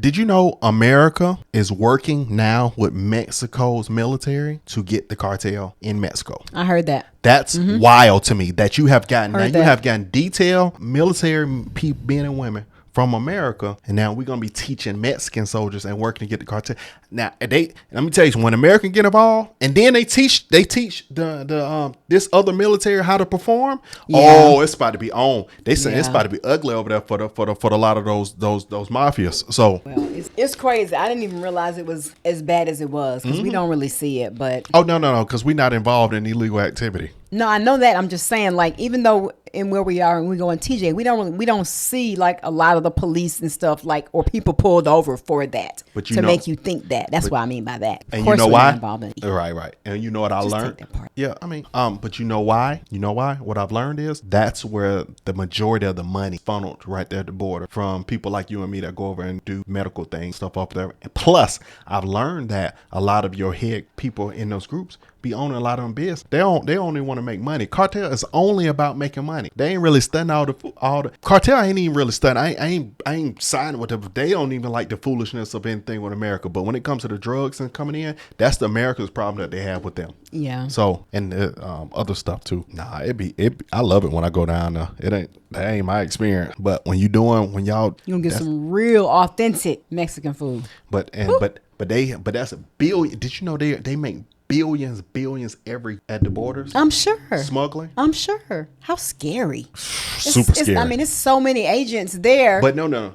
Did you know America is working now with Mexico's military to get the cartel in Mexico? I heard that. That's wild to me that you have gotten detailed military people, men and women from America, and now we're gonna be teaching Mexican soldiers and working to get the cartel. Now let me tell you, when Americans get involved, and then they teach the this other military how to perform. Yeah. Oh, it's about to be on. They say it's about to be ugly over there for a lot of those mafias. So it's crazy. I didn't even realize it was as bad as it was because we don't really see it. But no, because we're not involved in illegal activity. No, I know that. I'm just saying, like, even though in where we are and we go in TJ, we don't see like a lot of the police and stuff like, or people pulled over for that to make you think that. That's what I mean by that. And you know why? Right. And you know what I learned? Yeah, I mean, but you know why? What I've learned is that's where the majority of the money funneled right there at the border from people like you and me that go over and do medical things, stuff up there. And plus, I've learned that a lot of your head people in those groups be owning a lot of them business. They only want to make money. Cartel is only about making money. They ain't really studying all the cartel ain't even really studying. I ain't signing with them. They don't even like the foolishness of anything with America. But when it comes to the drugs and coming in, that's the America's problem that they have with them. Yeah. So and other stuff too. Nah, I love it when I go down there. That ain't my experience. But when y'all you gonna get some real authentic Mexican food. But that's a billion. Did you know they make billions at the borders? I'm sure. Smuggling? I'm sure. How scary. Super scary. I mean, it's so many agents there. But no.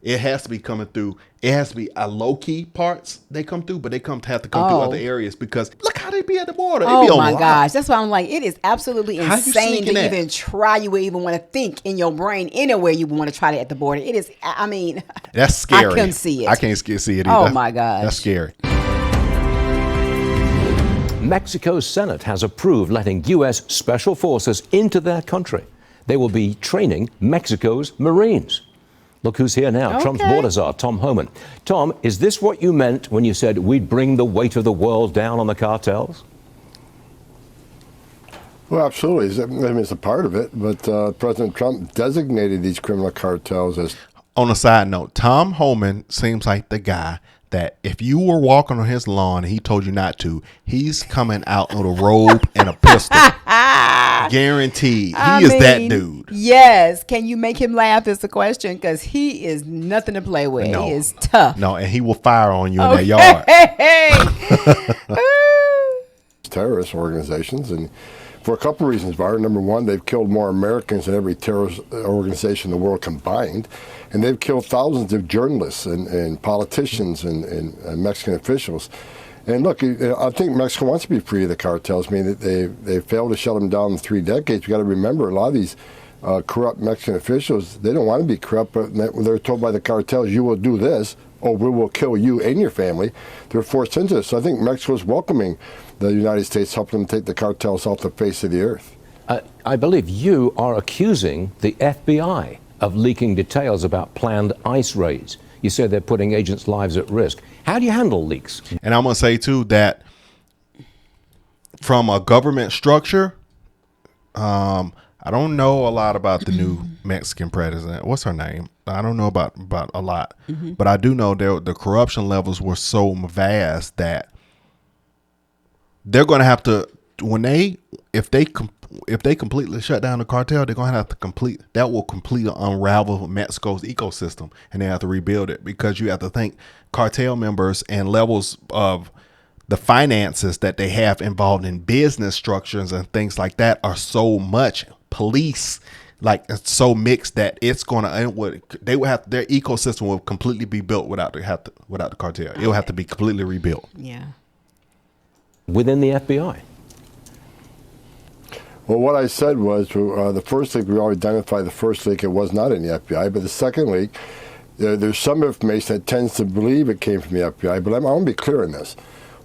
It has to be coming through. It has to be low-key parts they come through, but they have to come through other areas because look how they be at the border. Oh, my gosh. That's why I'm like, it is absolutely insane to even try. You would even want to think in your brain anywhere you want to try it at the border. It is, I mean. That's scary. I couldn't see it. I can't see it either. Oh, my gosh. That's scary. Mexico's Senate has approved letting U.S. Special Forces into their country. They will be training Mexico's Marines. Look who's here now, Trump's border czar, Tom Homan. Tom, is this what you meant when you said we'd bring the weight of the world down on the cartels? Well, absolutely. I mean, it's a part of it, but President Trump designated these criminal cartels as... On a side note, Tom Homan seems like the guy that if you were walking on his lawn and he told you not to, he's coming out with a robe and a pistol. Guaranteed. He is that dude. Yes. Can you make him laugh is the question, because he is nothing to play with. No. He is tough. No, and he will fire on you in that yard. Terrorist organizations, and for a couple of reasons, Bart. Number one, they've killed more Americans than every terrorist organization in the world combined. And they've killed thousands of journalists and politicians and Mexican officials. And look, I think Mexico wants to be free of the cartels. I mean, they failed to shut them down in 3 decades. We got to remember, a lot of these corrupt Mexican officials, they don't want to be corrupt, but when they're told by the cartels, you will do this, or we will kill you and your family, they're forced into this. So I think Mexico is welcoming the United States, helping them take the cartels off the face of the earth. I believe you are accusing the FBI of leaking details about planned ICE raids. You said they're putting agents' lives at risk. How do you handle leaks? And I'm going to say, too, that from a government structure, I don't know a lot about the new Mexican president. What's her name? I don't know about a lot. But I do know the corruption levels were so vast that they're going to have to, if they completely shut down the cartel, they're going to have to completely unravel Mexico's ecosystem, and they have to rebuild it, because you have to think cartel members and levels of the finances that they have involved in business structures and things like that are so much police, like it's so mixed that it's going to, they will have, their ecosystem will completely be built without the cartel. It will have to be completely rebuilt. Yeah. Within the FBI. Well, what I said was the first leak, we already identified the first leak. It was not in the FBI. But the second leak, there's some information that tends to believe it came from the FBI. But I want to be clear on this.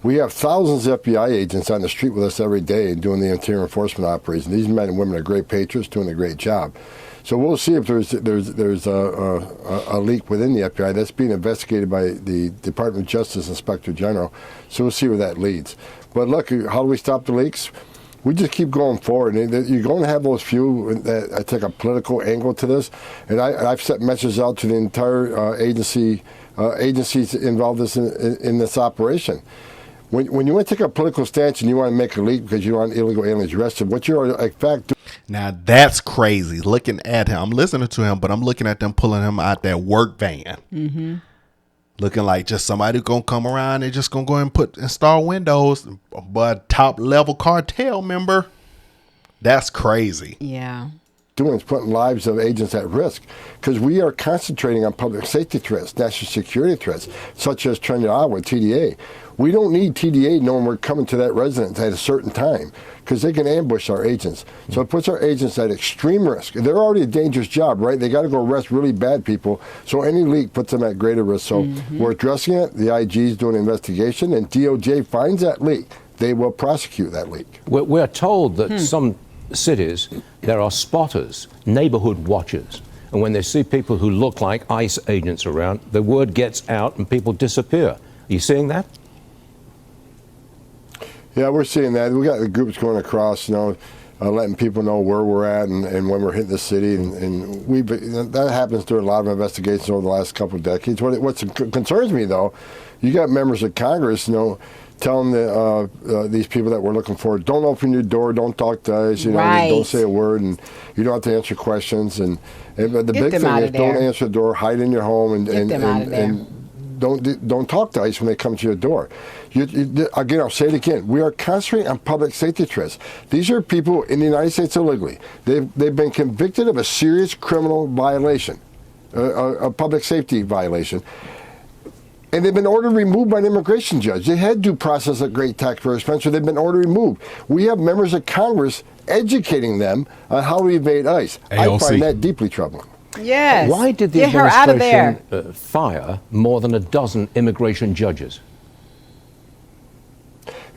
We have thousands of FBI agents on the street with us every day doing the interior enforcement operation. These men and women are great patriots, doing a great job. So we'll see if there's a leak within the FBI. That's being investigated by the Department of Justice Inspector General. So we'll see where that leads. But look, how do we stop the leaks? We just keep going forward. And you're going to have those few that take a political angle to this. And I've sent messages out to the entire agency agencies involved in this operation. When you want to take a political stance and you want to make a leak because you want illegal aliens arrested, what you're in fact doing. Now that's crazy. Looking at him, I'm listening to him, but I'm looking at them pulling him out that work van. Mm-hmm. Looking like just somebody gonna come around and just gonna go and install windows, but top level cartel member. That's crazy. Yeah. Doing is putting lives of agents at risk because we are concentrating on public safety threats, national security threats, such as Trinidad with TDA. We don't need TDA knowing we're coming to that residence at a certain time because they can ambush our agents. So it puts our agents at extreme risk. They're already a dangerous job, right? They got to go arrest really bad people. So any leak puts them at greater risk. So we're addressing it. The IG is doing an investigation, and DOJ finds that leak. They will prosecute that leak. We're told that some cities, there are spotters, neighborhood watchers. And when they see people who look like ICE agents around, the word gets out and people disappear. Are you seeing that? Yeah, we're seeing that. We got the groups going across, letting people know where we're at and when we're hitting the city. And that happens through a lot of investigations over the last couple of decades. What concerns me, though, you got members of Congress, telling these people that we're looking for, don't open your door, don't talk to us, right. Don't say a word, and you don't have to answer questions. And the big thing is don't answer the door, hide in your home, and don't talk to ICE when they come to your door. Again, I'll say it again. We are concentrating on public safety threats. These are people in the United States illegally. They've been convicted of a serious criminal violation, a public safety violation. And they've been ordered removed by an immigration judge. They had due process at great taxpayer expense, so they've been ordered removed. We have members of Congress educating them on how to evade ICE. AOC. I find that deeply troubling. Yes. Why did the administration fire more than a dozen immigration judges?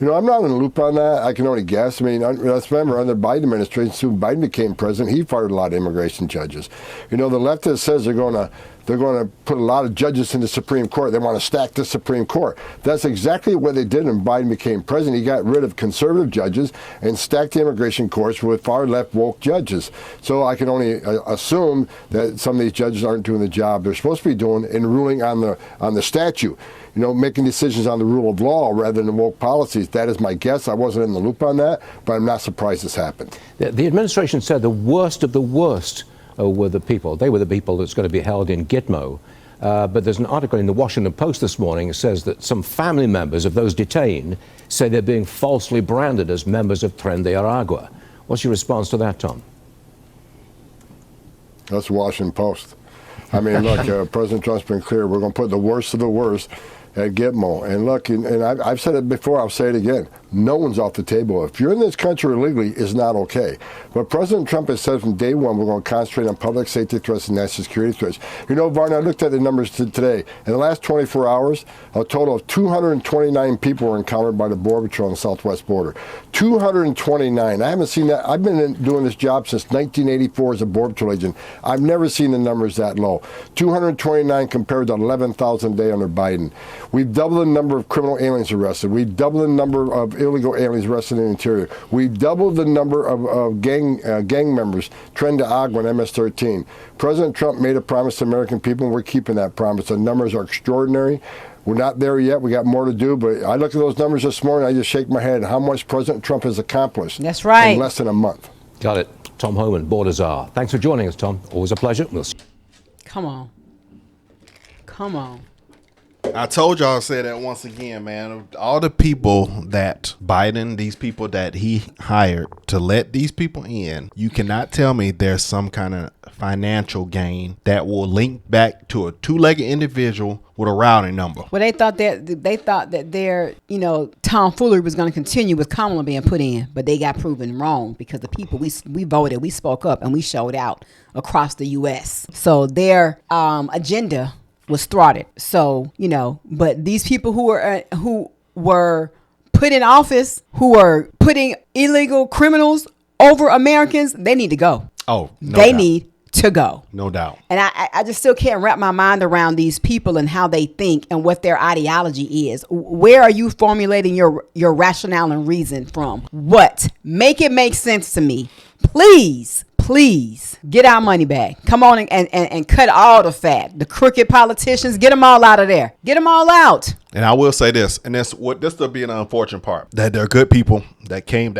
I'm not in the loop on that. I can only guess. I mean, let's remember, under the Biden administration, soon Biden became president, he fired a lot of immigration judges. The leftist says they're going to put a lot of judges in the Supreme Court. They want to stack the Supreme Court. That's exactly what they did when Biden became president. He got rid of conservative judges and stacked the immigration courts with far left woke judges. So I can only assume that some of these judges aren't doing the job they're supposed to be doing in ruling on the statute. Making decisions on the rule of law rather than woke policies. That is my guess. I wasn't in the loop on that, but I'm not surprised this happened. The administration said the worst of the worst were the people. They were the people that's going to be held in Gitmo. But there's an article in the Washington Post this morning that says that some family members of those detained say they're being falsely branded as members of Tren de Aragua. What's your response to that, Tom? That's the Washington Post. I mean, look, President Trump's been clear. We're going to put the worst of the worst at Gitmo. And look, and I've said it before, I'll say it again. No one's off the table. If you're in this country illegally, it's not okay. But President Trump has said from day one, we're going to concentrate on public safety threats and national security threats. Varner, I looked at the numbers today. In the last 24 hours, a total of 229 people were encountered by the Border Patrol on the southwest border. 229. I haven't seen that. I've been doing this job since 1984 as a Border Patrol agent. I've never seen the numbers that low. 229 compared to 11,000 a day under Biden. We've doubled the number of criminal aliens arrested. We've doubled the number of illegal aliens arrested in the interior. We've doubled the number of gang members, Tren de Agua and MS-13. President Trump made a promise to American people, and we're keeping that promise. The numbers are extraordinary. We're not there yet. We got more to do. But I look at those numbers this morning, I just shake my head at how much President Trump has accomplished. That's right. In less than a month. Got it. Tom Homan, Border Czar. Thanks for joining us, Tom. Always a pleasure. Come on. I told y'all, I'll say that once again, man. All the people that Biden, these people that he hired to let these people in, you cannot tell me there's some kind of financial gain that will link back to a two-legged individual with a routing number. Well, they thought that their, tomfoolery was going to continue with Kamala being put in, but they got proven wrong because the people we voted, we spoke up and we showed out across the U.S. So their agenda was thwarted. So, but these people who were put in office, who are putting illegal criminals over Americans, they need to go. Oh, no they doubt. need to go. No doubt. And I just still can't wrap my mind around these people and how they think and what their ideology is. Where are you formulating your rationale and reason from? What? Make it make sense to me. Please please get our money back. Come on and cut all the fat. The crooked politicians, get them all out of there. Get them all out. And I will say this, and this will be an unfortunate part, that there are good people that came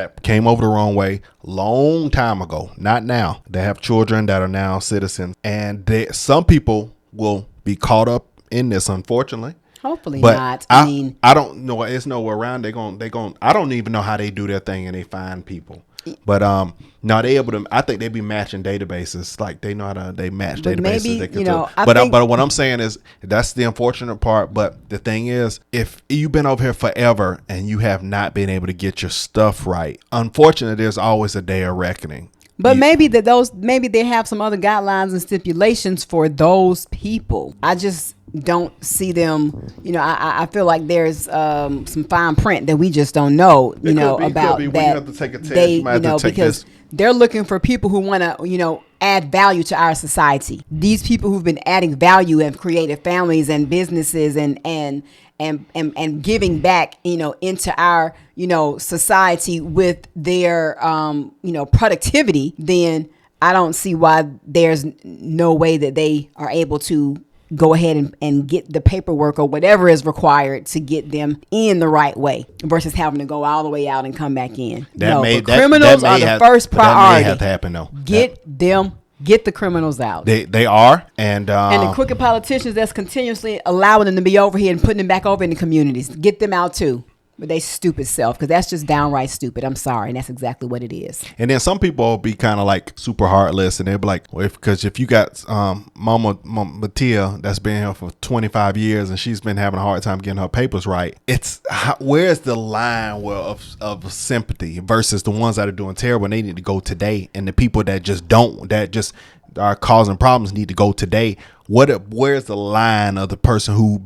over the wrong way long time ago, not now. They have children that are now citizens, and some people will be caught up in this, unfortunately. Hopefully but not. I don't know. It's nowhere around. They gon' I don't even know how they do their thing and they find people. But no, they able to. I think they be matching databases. Like they know how to. They match but databases. Maybe, they can you know. but what I'm saying is that's the unfortunate part. But the thing is, if you've been over here forever and you have not been able to get your stuff right, unfortunately, there's always a day of reckoning. But maybe they have some other guidelines and stipulations for those people. I just don't see them. You know, I feel like there's some fine print that we just don't know. About that. You have to take a test. Because they're looking for people who want to, add value to our society. These people who've been adding value and created families and businesses and giving back, into our, society with their, productivity, then I don't see why there's no way that they are able to go ahead and get the paperwork or whatever is required to get them in the right way versus having to go all the way out and come back in. Criminals are the first priority. That may have to happen though. Get the criminals out. They are, and the crooked politicians that's continuously allowing them to be over here and putting them back over in the communities. Get them out too. But they stupid self, because that's just downright stupid. I'm sorry, and that's exactly what it is. And then some people will be kind of like super heartless, and they'll be like, well, because if you got Mama Matia that's been here for 25 years and she's been having a hard time getting her papers right, where's the line of sympathy versus the ones that are doing terrible and they need to go today, and the people that just are causing problems need to go today. Where's the line of the person who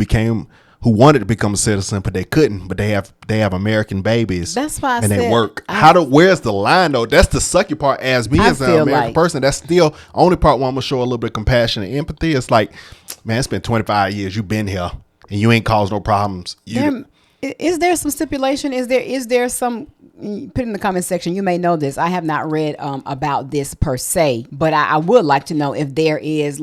wanted to become a citizen, but they couldn't, but they have American babies. That's why they work. Where's the line though? That's the sucky part. As me as an American person, that's still only part where I'm gonna show a little bit of compassion and empathy. It's like, man, it's been 25 years. You've been here and you ain't caused no problems. Is there some stipulation? Is there some? Put in the comment section. You may know this. I have not read about this per se, but I would like to know if there is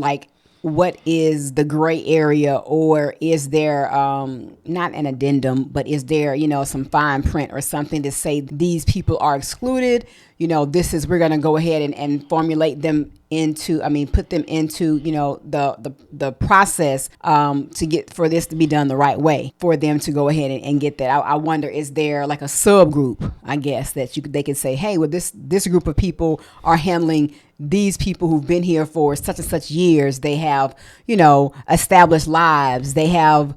what is the gray area, or is there not an addendum, but is there some fine print or something to say these people are excluded? We're going to go ahead and formulate them put them into the process to get for this to be done the right way, for them to go ahead and get that. I wonder, is there like a subgroup, I guess, that they could say, hey, well, this group of people are handling these people who've been here for such and such years. They have established lives. They have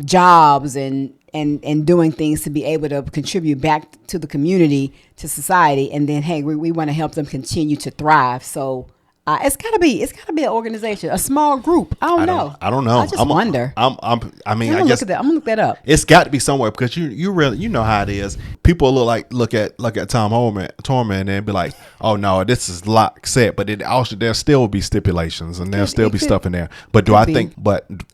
jobs and doing things to be able to contribute back to the community, to society, and then hey, we want to help them continue to thrive. So it's gotta be an organization, a small group. I don't know. I just wonder. I'm gonna look that up. It's got to be somewhere, because you really how it is. People look at Tom Horman and be like, oh no, this is locked set, but it also there still will be stipulations and there'll still be stuff in there. But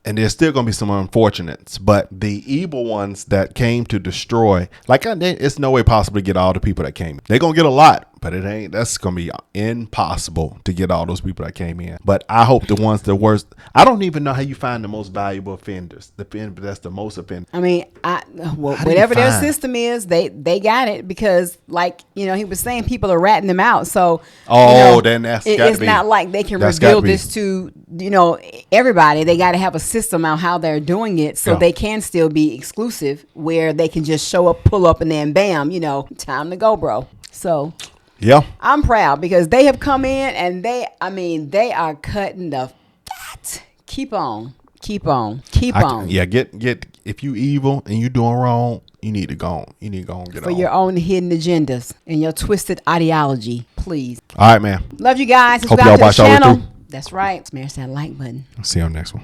and there's still gonna be some unfortunates. But the evil ones that came to destroy, it's no way possible to get all the people that came. They're gonna get a lot. But that's going to be impossible to get all those people that came in. But I hope the ones that worst, I don't even know how you find the most valuable offenders. That's the most offenders. Whatever their system is, they got it, because he was saying people are ratting them out. So, then it's not like they can reveal this to, everybody. They got to have a system on how they're doing it, so they can still be exclusive, where they can just show up, pull up, and then bam, time to go, bro. So. Yeah, I'm proud, because they have come in and they are cutting the fat. Keep on. Yeah, get if you evil and you doing wrong, you need to go on. Get on. For your own hidden agendas and your twisted ideology, please. All right, man. Love you guys. Hope y'all watch all the way through. That's right. Smash that like button. See you on the next one.